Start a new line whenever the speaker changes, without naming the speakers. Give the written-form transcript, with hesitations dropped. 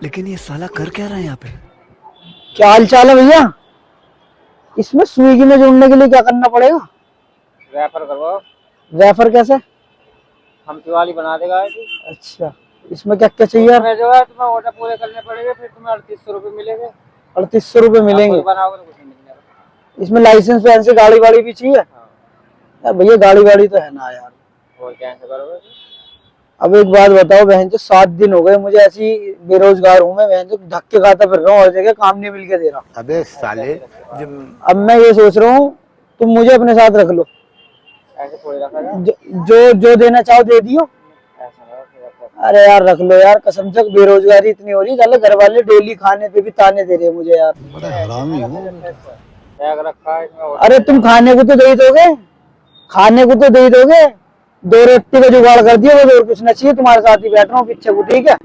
लेकिन ये साला कर क्या रहा है यहाँ पे?
क्या हाल चाल है भैया? इसमें स्विगी में जुड़ने के लिए क्या करना पड़ेगा?
रेफर करवाओ,
रेफर कैसे?
हम दिवाली बना देगा जी।
अच्छा, इसमें क्या क्या चाहिए यार?
इसमें जो है तुम्हें ऑर्डर पूरे करने पड़ेंगे, फिर तुम्हें 3800 रुपये मिलेंगे।
3800 रुपये मिलेंगे?
आप खुद बनाओगे तो कुछ नहीं मिलेगा।
इसमें लाइसेंस वैसे गाड़ी वाड़ी भी चाहिए?
हाँ।
यार भैया गाड़ी वाड़ी तो है ना यार।
और कैसे करोगे?
अब एक बात बताओ बहन, जो 7 दिन हो गए मुझे ऐसी बेरोजगार हूँ मैं, बहन जो धक्के खाता फिर रहा हूँ, हर जगह काम नहीं मिल के दे रहा।
अबे साले,
अब मैं ये सोच रहा हूँ तुम मुझे अपने साथ रख लो,
ऐसे थोड़ी रखा जाए।
जो देना चाहो दे दियो।
ऐसा ना फिर रखा।
अरे यार रख लो यार, कसम से बेरोजगारी इतनी हो रही है, घर वाले डेली खाने पे भी ताने दे रहे हैं मुझे यार।
बड़ा हरामी हो।
बैग रखा है इसमें order
अरे तुम खाने को तो दे ही दोगे, खाने को तो दे ही दोगे, 2 रोटी का जुगाड़ कर दियो बस, और कुछ ना चाहिए। तुम्हारे साथ ही बैठ रहा हूँ पीछे को, ठीक है?